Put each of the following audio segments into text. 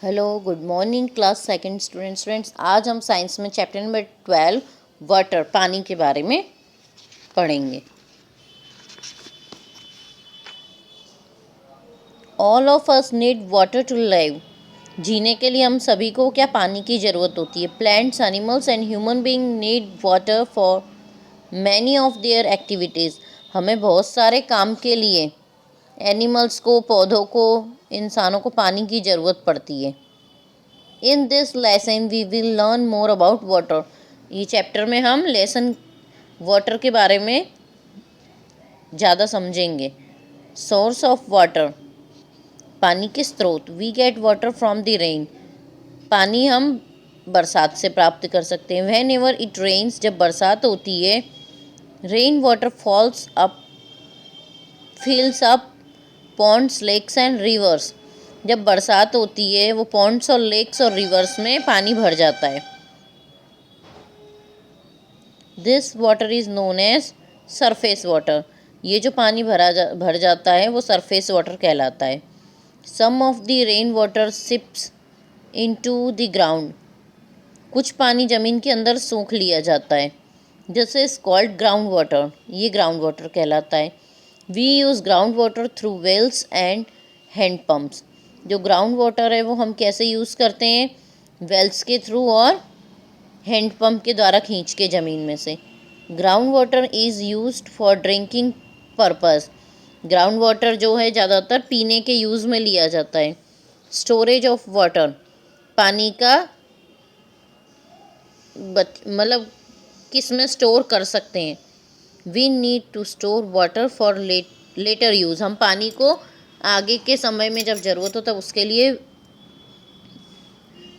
Hello good morning class second students. आज हम science में चैप्टर नंबर 12 वाटर पानी के बारे में पढ़ेंगे। All of us need water to live. जीने के लिए हम सभी को क्या पानी की ज़रूरत होती है। Plants, animals and human being need water for many of their activities. हमें बहुत सारे काम के लिए एनिमल्स को, पौधों को, इंसानों को पानी की ज़रूरत पड़ती है। In this lesson we will learn more about water. ये चैप्टर में हम लेसन वाटर के बारे में ज़्यादा समझेंगे। सोर्स ऑफ वाटर, पानी के स्रोत। We get water from the rain. पानी हम बरसात से प्राप्त कर सकते हैं। व्हेन एवर इट रेन्स, जब बरसात होती है, rain water falls up, fills up ponds, lakes and rivers. जब बरसात होती है वो पॉन्ड्स और लेक्स और रिवर्स में पानी भर जाता है। This water is known as surface water. ये जो पानी भर जाता है वो सरफेस वाटर कहलाता है। Some of the rain water seeps into the ground. कुछ पानी ज़मीन के अंदर सूख लिया जाता है। This is called ground water. ये ग्राउंड वाटर कहलाता है। We use ground water through wells and hand pumps. जो ग्राउंड वाटर है वो हम कैसे यूज़ करते हैं? वेल्स के थ्रू और हैंड पंप के द्वारा खींच के ज़मीन में से। Ground water is used for drinking purpose. Ground water जो है ज़्यादातर पीने के यूज़ में लिया जाता है। स्टोरेज ऑफ वाटर, पानी का मतलब किस में स्टोर कर सकते हैं। We need to store water for later use. हम पानी को आगे के समय में जब ज़रूरत हो तब उसके लिए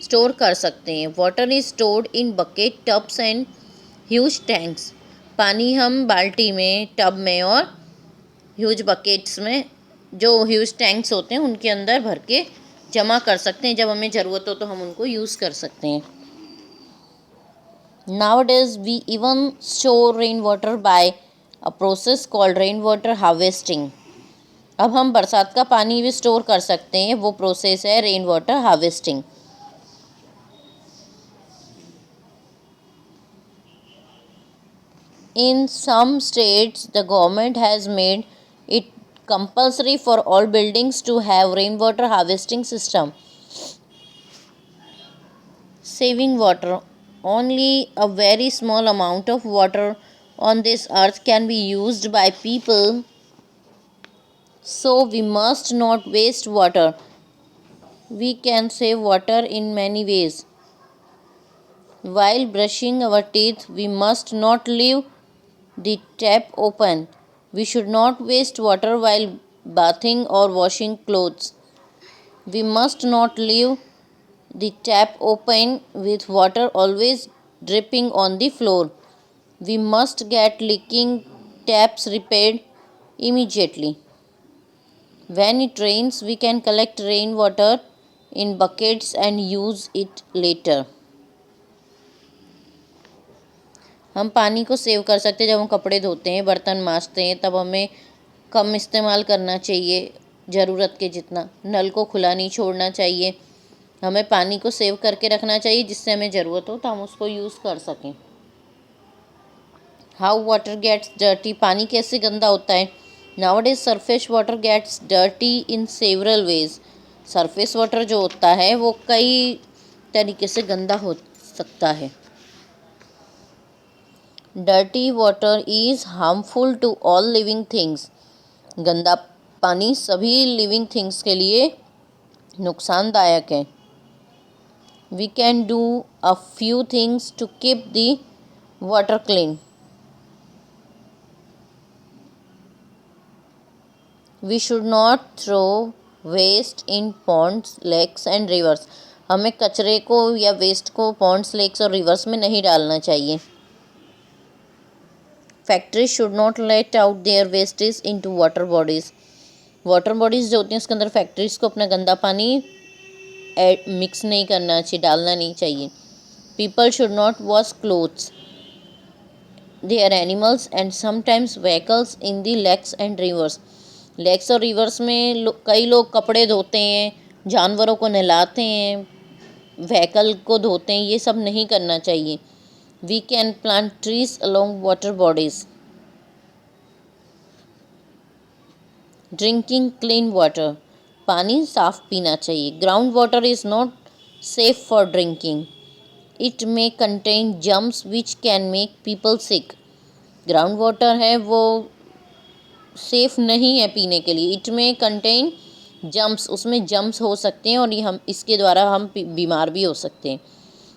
स्टोर कर सकते हैं। Water is stored in bucket, tubs and huge tanks. पानी हम बाल्टी में, टब में और ह्यूज बकेट्स में, जो ह्यूज टैंक्स होते हैं उनके अंदर भर के जमा कर सकते हैं। जब हमें ज़रूरत हो तो हम उनको यूज़ कर सकते हैं। Nowadays we even store rainwater by a process called rainwater harvesting. अब हम बरसात का पानी भी स्टोर कर सकते हैं। वो प्रोसेस है rain water harvesting. In some states, the government has made it compulsory for all buildings to have rainwater harvesting system. Saving water. Only a very small amount of water on this earth can be used by people, so we must not waste water. We can save water in many ways. While brushing our teeth, we must not leave the tap open. We should not waste water while bathing or washing clothes. We must not leave the tap open with water always dripping on the floor. We must get leaking taps repaired immediately. When it rains, we can collect rainwater in buckets and use it later. हम पानी को save कर सकते हैं। जब हम कपड़े धोते हैं, बर्तन मांजते हैं, तब हमें कम इस्तेमाल करना चाहिए, ज़रूरत के जितना। नल को खुला नहीं छोड़ना चाहिए। हमें पानी को सेव करके रखना चाहिए, जिससे हमें ज़रूरत हो तो हम उसको यूज़ कर सकें। How water gets dirty. पानी कैसे गंदा होता है? Nowadays surface water gets dirty in several ways. Surface water जो होता है वो कई तरीके से गंदा हो सकता है। Dirty water is harmful to all living things. गंदा पानी सभी लिविंग थिंग्स के लिए नुकसानदायक है। We can do a few things to keep the water clean. We should not throw waste in ponds, lakes and rivers. हमें कचरे को या वेस्ट को पॉन्ड्स, लेक्स और रिवर्स में नहीं डालना चाहिए। Factories should not let out their wastage into water bodies. Water bodies जो होती हैं उसके अंदर फैक्ट्रीज़ को अपना गंदा पानी मिक्स नहीं करना चाहिए, डालना नहीं चाहिए। People should not wash clothes, their animals and sometimes vehicles in the lakes and rivers. Lakes और रिवर्स में कई लोग कपड़े धोते हैं, जानवरों को नहलाते हैं, व्हीकल को धोते हैं, ये सब नहीं करना चाहिए। We can plant trees along water bodies. Drinking clean water, पानी साफ पीना चाहिए। Ground water is not safe for drinking, it may contain germs which can make people sick. Ground water है वो सेफ़ नहीं है पीने के लिए। इट में कंटेन जम्स, उसमें जम्स हो सकते हैं और ये हम इसके द्वारा हम बीमार भी हो सकते हैं।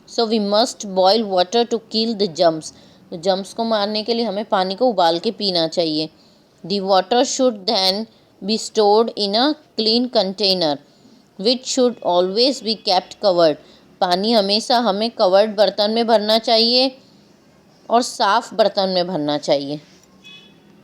So we must boil water to kill the germs. तो जम्स को मारने के लिए हमें पानी को उबाल के पीना चाहिए। The water should then be stored in a clean container which should always be kept covered. पानी हमेशा हमें कवर्ड बर्तन में भरना चाहिए और साफ़ बर्तन में भरना चाहिए।